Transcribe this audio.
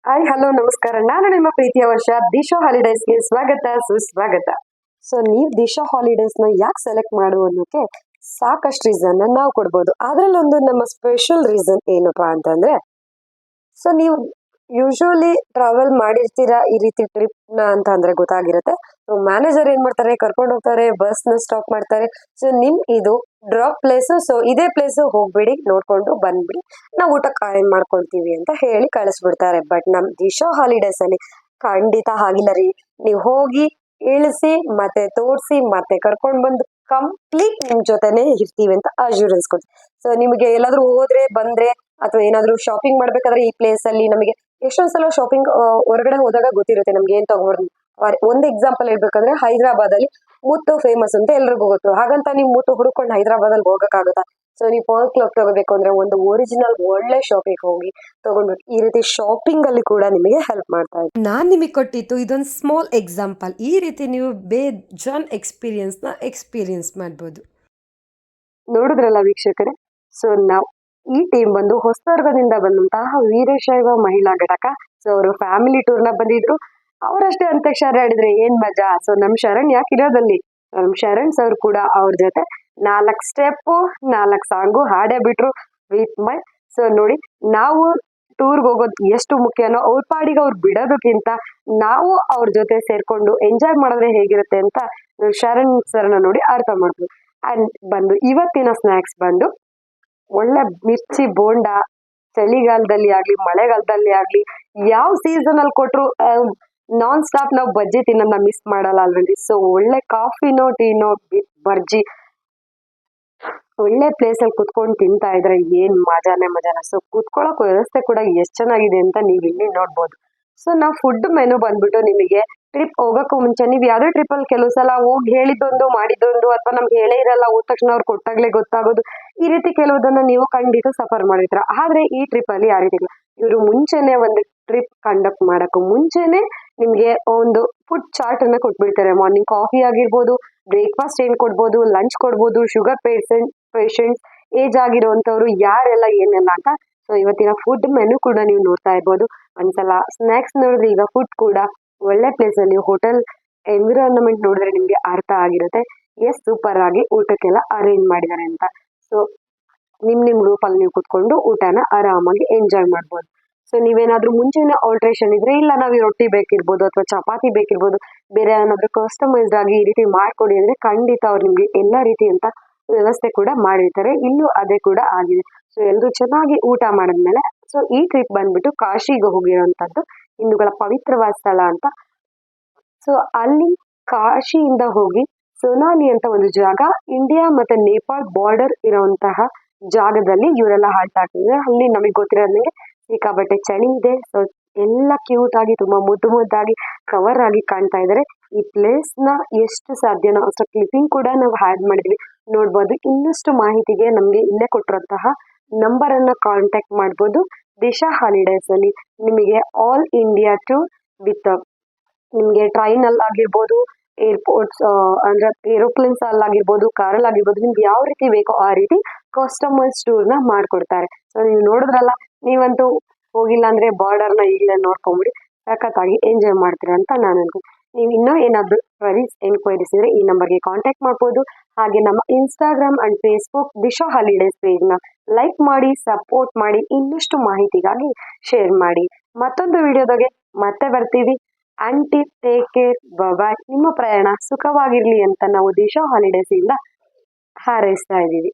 Hi hello ನಮಸ್ಕಾರ. ನಾನು ನಿಮ್ಮ ಪ್ರೀತಿಯ ವರ್ಷ. ದಿಶಾ ಹಾಲಿಡೇಸ್ಗೆ ಸ್ವಾಗತ ಸುಸ್ವಾಗತ. ಸೊ ನೀವು ದಿಶಾ ಹಾಲಿಡೇಸ್ ನ ಯಾಕೆ ಸೆಲೆಕ್ಟ್ ಮಾಡು ಅನ್ನೋಕೆ ಸಾಕಷ್ಟು ರೀಸನ್ ನಾವು ಕೊಡ್ಬೋದು. ಅದ್ರಲ್ಲೊಂದು ನಮ್ಮ ಸ್ಪೆಷಲ್ ರೀಸನ್ ಏನಪ್ಪಾ ಅಂತಂದ್ರೆ, ಸೊ ನೀವು ಯೂಶುವಲಿ ಟ್ರಾವೆಲ್ ಮಾಡಿರ್ತೀರಾ ಈ ರೀತಿ ಟ್ರಿಪ್ ನ ಅಂತ ಅಂದ್ರೆ ಗೊತ್ತಾಗಿರುತ್ತೆ. ಮ್ಯಾನೇಜರ್ ಏನ್ ಮಾಡ್ತಾರೆ, ಕರ್ಕೊಂಡು ಹೋಗ್ತಾರೆ, ಬಸ್ ನ ಸ್ಟಾಪ್ ಮಾಡ್ತಾರೆ. ಸೊ ಇದು ಡ್ರಾಪ್ ಪ್ಲೇಸ್, ಸೊ ಇದೇ ಪ್ಲೇಸ್ ಹೋಗ್ಬಿಡಿ, ನೋಡ್ಕೊಂಡು ಬಂದ್ಬಿಡಿ, ನಾವು ಊಟಕ್ಕೆ ಏನ್ ಮಾಡ್ಕೊಳ್ತೀವಿ ಅಂತ ಹೇಳಿ ಕಳಿಸ್ಬಿಡ್ತಾರೆ. ಬಟ್ ನಮ್ ದಿಶಾ ಹಾಲಿಡೇಸ್ ಅಲ್ಲಿ ಖಂಡಿತ ಹಾಗಿಲ್ಲ ರೀ. ನೀವು ಹೋಗಿ ಇಳಿಸಿ ಮತ್ತೆ ತೋರಿಸಿ ಮತ್ತೆ ಕರ್ಕೊಂಡು ಬಂದು ಕಂಪ್ಲೀಟ್ ನಿಮ್ ಜೊತೆನೆ ಇರ್ತೀವಿ ಅಂತ ಅಶ್ಯೂರೆನ್ಸ್ ಕೊಡ್ತೀವಿ. ಸೊ ನಿಮಗೆ ಎಲ್ಲಾದ್ರೂ ಹೋದ್ರೆ ಬಂದ್ರೆ ಅಥವಾ ಏನಾದ್ರೂ ಶಾಪಿಂಗ್ ಮಾಡ್ಬೇಕಾದ್ರೆ ಈ ಪ್ಲೇಸ್ ಅಲ್ಲಿ ನಮಗೆ ಎಷ್ಟೊಂದ್ ಸಲ ಶಾಪಿಂಗ್ ಹೊರಗಡೆ ಹೋದಾಗ ಗೊತ್ತಿರುತ್ತೆ ನಮ್ಗೆ ಏನ್ ತಗೋಬಾರ್ದು. ಒಂದ್ ಎಕ್ಸಾಂಪಲ್ ಹೇಳ್ಬೇಕಂದ್ರೆ ಹೈದರಾಬಾದ್ ಅಲ್ಲಿ ಮುತ್ತು ಫೇಮಸ್ ಅಂತ ಎಲ್ರಿಗೂ ಗೊತ್ತು. ಹಾಗಂತ ನೀವು ಮುತ್ತು ಹುಡ್ಕೊಂಡು ಹೈದರಾಬಾದ್ ಅಲ್ಲಿ ಹೋಗಕ್ಕಾಗುತ್ತಾ? ಸೊ ನೀವು ಪರ್ಲ್ ಕ್ಲಬ್ ತಗೋಬೇಕು ಅಂದ್ರೆ ಒಂದು ಒರಿಜಿನಲ್ ಒಳ್ಳೆ ಶಾಪಿಂಗ್ ಹೋಗಿ ತಗೊಂಡ್ಬಿಟ್ಟು ಈ ರೀತಿ ಶಾಪಿಂಗ್ ಅಲ್ಲಿ ಕೂಡ ನಿಮಗೆ ಹೆಲ್ಪ್ ಮಾಡ್ತಾ ಇದೆ. ನಾನ್ ನಿಮಗೆ ಕೊಟ್ಟಿತ್ತು ಇದೊಂದು ಸ್ಮಾಲ್ ಎಕ್ಸಾಂಪಲ್. ಈ ರೀತಿ ನೀವು ಬೇಜಾನ್ ಎಕ್ಸ್ಪೀರಿಯನ್ಸ್ ಮಾಡ್ಬೋದು. ನೋಡಿದ್ರಲ್ಲ ವೀಕ್ಷಕರೇ, ಸೊ ನಾವು ಈ ಟೀಮ್ ಬಂದು ಹೊಸದುರ್ಗದಿಂದ ಬಂದಂತಹ ವೀರಶೈವ ಮಹಿಳಾ ಘಟಕ. ಸೊ ಅವರು ಫ್ಯಾಮಿಲಿ ಟೂರ್ ನ ಬಂದಿದ್ರು. ಅವರಷ್ಟೇ ಅಂತ್ಯಾಕ್ಷರಿ ಆಡಿದ್ರೆ ಏನ್ ಮಜಾ. ಸೊ ನಮ್ ಶರಣ್ ಯಾಕಿರೋದಲ್ಲಿ, ನಮ್ ಶರಣ್ ಸರ್ ಕೂಡ ಅವ್ರ ಜೊತೆ 4 ಸ್ಟೆಪ್ 4 ಸಾಂಗು ಹಾಡೇ ಬಿಟ್ರು ವಿತ್ ಮೈ. ಸೊ ನೋಡಿ, ನಾವು ಟೂರ್ಗೆ ಹೋಗೋದು ಎಷ್ಟು ಮುಖ್ಯನೋ ಅವ್ರ ಪಾಡಿಗೆ ಅವ್ರು ಬಿಡೋದಕ್ಕಿಂತ ನಾವು ಅವ್ರ ಜೊತೆ ಸೇರ್ಕೊಂಡು ಎಂಜಾಯ್ ಮಾಡಿದ್ರೆ ಹೇಗಿರುತ್ತೆ ಅಂತ ಶರಣ್ ಸರ್ನ ನೋಡಿ ಅರ್ಥ ಮಾಡ್ಬೋದು. ಅಂಡ್ ಬಂದು ಇವತ್ತಿನ ಸ್ನಾಕ್ಸ್ ಬಂದು ಒಳ್ಳೆ ಮಿರ್ಚಿ ಬೋಂಡ. ಚಳಿಗಾಲದಲ್ಲಿ ಆಗ್ಲಿ ಮಳೆಗಾಲದಲ್ಲಿ ಆಗ್ಲಿ ಯಾವ ಸೀಸನ್ ಅಲ್ಲಿ ಕೊಟ್ರು ನಾನ್ ಸ್ಟಾಪ್ ನಾವು ಬಜ್ಜಿ ತಿನ್ನೋದನ್ನ ಮಿಸ್ ಮಾಡಲ್ಲ ಅಲ್ವೇನ್ರಿ. ಸೊ ಒಳ್ಳೆ ಕಾಫಿನೋ ಟೀನೋ ಬರ್ಜಿ ಒಳ್ಳೆ ಪ್ಲೇಸ್ ಅಲ್ಲಿ ಕುತ್ಕೊಂಡು ತಿಂತಾ ಇದ್ರೆ ಏನ್ ಮಜಾನೇ. ಸೊ ಕುತ್ಕೊಳ್ಳೋಕ್ ವ್ಯವಸ್ಥೆ ಕೂಡ ಎಷ್ಟ್ ಚೆನ್ನಾಗಿದೆ ಅಂತ ನೀವ್ ಇಲ್ಲಿ ನೋಡ್ಬೋದು. ಸೊ ನಾವು ಫುಡ್ ಮೆನು ಬಂದ್ಬಿಟ್ಟು ನಿಮಗೆ ಟ್ರಿಪ್ ಹೋಗಕ್ಕೂ ಮುಂಚೆ ನೀವು ಯಾವ್ದೇ ಟ್ರಿಪ್ ಅಲ್ಲಿ ಕೆಲವು ಸಲ ಹೋಗಿ ಹೇಳಿದ್ದೊಂದು ಮಾಡಿದ್ದೊಂದು, ಅಥವಾ ನಮ್ಗೆ ಹೇಳೇ ಇರಲ್ಲ, ಹೋದ ತಕ್ಷಣ ಅವ್ರು ಕೊಟ್ಟಾಗ್ಲೇ ಗೊತ್ತಾಗೋದು. ಈ ರೀತಿ ಕೆಲವುದನ್ನ ನೀವು ಖಂಡಿತ ಸಫರ್ ಮಾಡಿರ್ತೀರ. ಆದ್ರೆ ಈ ಟ್ರಿಪ್ ಅಲ್ಲಿ ಆ ರೀತಿ ಇಲ್ಲ. ಇವರು ಮುಂಚೆನೆ ಒಂದು ಟ್ರಿಪ್ ಕಂಡಕ್ಟ್ ಮಾಡಕ್ಕೂ ಮುಂಚೆನೆ ನಿಮ್ಗೆ ಒಂದು ಫುಡ್ ಚಾರ್ಟ್ ಅನ್ನ ಕೊಟ್ಬಿಡ್ತಾರೆ. ಮಾರ್ನಿಂಗ್ ಕಾಫಿ ಆಗಿರ್ಬೋದು, ಬ್ರೇಕ್ಫಾಸ್ಟ್ ಏನ್ ಕೊಡ್ಬೋದು, ಲಂಚ್ ಕೊಡ್ಬೋದು, ಶುಗರ್ ಪೇಷಂಟ್ಸ್, ಏಜ್ ಆಗಿರುವಂತವ್ರು ಯಾರೆಲ್ಲ ಏನೆಲ್ಲ ಅಂತ. ಸೊ ಇವತ್ತಿನ ಫುಡ್ ಮೆನು ಕೂಡ ನೀವು ನೋಡ್ತಾ ಇರ್ಬೋದು. ಒಂದ್ಸಲ ಸ್ನಾಕ್ಸ್ ನೋಡಿದ್ರೆ ಈಗ ಫುಡ್ ಕೂಡ ಒಳ್ಳೆ ಪ್ಲೇಸ್ ಅಲ್ಲಿ ಹೋಟೆಲ್ ಎನ್ವಿರಾನ್ಮೆಂಟ್ ನೋಡಿದ್ರೆ ನಿಮ್ಗೆ ಅರ್ಥ ಆಗಿರುತ್ತೆ ಎಷ್ಟ್ ಸೂಪರ್ ಆಗಿ ಊಟಕ್ಕೆಲ್ಲ ಅರೇಂಜ್ ಮಾಡಿದ್ದಾರೆ ಅಂತ. ಸೊ ನಿಮ್ ಗ್ರೂಪ್ ಅಲ್ಲಿ ನೀವು ಕುತ್ಕೊಂಡು ಊಟನ ಆರಾಮಾಗಿ ಎಂಜಾಯ್ ಮಾಡ್ಬೋದು. ಸೊ ನೀವೇನಾದ್ರೂ ಮುಂಚೆನೆ ಆಲ್ಟ್ರೇಷನ್ ಇದ್ರೆ, ಇಲ್ಲ ನಾವು ರೊಟ್ಟಿ ಬೇಕಿರ್ಬೋದು ಅಥವಾ ಚಪಾತಿ ಬೇಕಿರ್ಬೋದು, ಬೇರೆ ಏನಾದ್ರೂ ಕಸ್ಟಮೈಸ್ಡ್ ಆಗಿ ಈ ರೀತಿ ಮಾಡ್ಕೊಡಿ ಅಂದ್ರೆ ಖಂಡಿತ ಅವ್ರು ನಿಮ್ಗೆ ಎಲ್ಲಾ ರೀತಿ ಅಂತ ವ್ಯವಸ್ಥೆ ಕೂಡ ಮಾಡಿರ್ತಾರೆ. ಇಲ್ಲೂ ಅದೇ ಕೂಡ ಆಗಿದೆ. ಸೊ ಎಲ್ರು ಚೆನ್ನಾಗಿ ಊಟ ಮಾಡಿದ್ಮೇಲೆ, ಸೊ ಈ ಟ್ರಿಪ್ ಬಂದ್ಬಿಟ್ಟು ಕಾಶಿಗೆ ಹೋಗಿರೋಂಥದ್ದು, ಹಿಂದೂಗಳ ಪವಿತ್ರವಾದ ಸ್ಥಳ ಅಂತ. ಸೊ ಅಲ್ಲಿ ಕಾಶಿಯಿಂದ ಹೋಗಿ ಸೊನಾಲಿ ಅಂತ ಒಂದು ಜಾಗ, ಇಂಡಿಯಾ ಮತ್ತೆ ನೇಪಾಳ್ ಬಾರ್ಡರ್ ಇರುವಂತಹ ಜಾಗದಲ್ಲಿ ಇವರೆಲ್ಲ ಹಾಲ್ಟ್ ಹಾಕಿದ್ರೆ, ಅಲ್ಲಿ ನಮಗೆ ಗೊತ್ತಿರೋದಂಗೆ ಸಿಕ್ಕಾಬಟ್ಟೆ ಚಳಿ ಇದೆ. ಸೊ ಎಲ್ಲ ಕ್ಯೂಟ್ ಆಗಿ ತುಂಬಾ ಮುದ್ದಾಗಿ ಕವರ್ ಆಗಿ ಕಾಣ್ತಾ ಇದಾರೆ. ಈ ಪ್ಲೇಸ್ ನ ಎಷ್ಟು ಸಾಧ್ಯನೋ ಅಷ್ಟು ಕ್ಲಿಪ್ಪಿಂಗ್ ಕೂಡ ನಾವು ಆಡ್ ಮಾಡಿದ್ವಿ, ನೋಡ್ಬೋದು. ಇನ್ನಷ್ಟು ಮಾಹಿತಿಗೆ ನಮ್ಗೆ ಇಲ್ಲೇ ಕೊಟ್ಟಿರುವಂತಹ ನಂಬರ್ ಅನ್ನ ಕಾಂಟ್ಯಾಕ್ಟ್ ಮಾಡ್ಬೋದು. ದಿಶಾ ಹಾಲಿಡೇಸ್ ಅಲ್ಲಿ ನಿಮಗೆ ಆಲ್ ಇಂಡಿಯಾ ಟೂರ್ ವಿತ್ ನಿಮ್ಗೆ ಟ್ರೈನ್ ಅಲ್ಲಿ ಆಗಿರ್ಬೋದು, ಏರ್ಪೋರ್ಟ್ಸ್ ಅಂದ್ರೆ ಏರೋಪ್ಲೇನ್ಸ್ ಅಲ್ಲಿ ಆಗಿರ್ಬೋದು, ಕಾರಲ್ಲಿ ಆಗಿರ್ಬೋದು, ನಿಮ್ಗೆ ಯಾವ ರೀತಿ ಬೇಕೋ ಆ ರೀತಿ ಕಸ್ಟಮೈಸ್ ಟೂರ್ ನ ಮಾಡ್ಕೊಡ್ತಾರೆ. ಸೊ ನೀವು ನೋಡಿದ್ರಲ್ಲ, ನೀವಂತೂ ಹೋಗಿಲ್ಲ ಅಂದ್ರೆ ಬಾರ್ಡರ್ ನ ಈಗಲೇ ನೋಡ್ಕೊಂಬಿಡಿ, ಸಖತ್ತಾಗಿ ಎಂಜಾಯ್ ಮಾಡ್ತೀರಾ ಅಂತ ನಾನು ಅನ್ಕೊಂತೀನಿ. ನೀವು ಇನ್ನೂ ಏನಾದ್ರು ಎನ್ಕ್ವೈರೀಸ್ ಇದ್ರೆ ಈ ನಂಬರ್ಗೆ ಕಾಂಟ್ಯಾಕ್ಟ್ ಮಾಡ್ಬೋದು. ಹಾಗೆ ನಮ್ಮ Instagram and Facebook Disha holidays page ನ ಲೈಕ್ ಮಾಡಿ, ಸಪೋರ್ಟ್ ಮಾಡಿ, ಇನ್ನಷ್ಟು ಮಾಹಿತಿಗಾಗಿ ಶೇರ್ ಮಾಡಿ. ಮತ್ತೊಂದು ವಿಡಿಯೋದಾಗೆ ಮತ್ತೆ ಬರ್ತೀವಿ. ಆಂಟಿ ಟೇಕ್ ಕೇರ್, ಬಾಯ್. ನಿಮ್ಮ ಪ್ರಯಾಣ ಸುಖವಾಗಿರ್ಲಿ ಅಂತ ನಾವು ದಿಶಾ ಹಾಲಿಡೇಸ್ ಇಂದ ಹಾರೈಸ್ತಾ ಇದೀವಿ.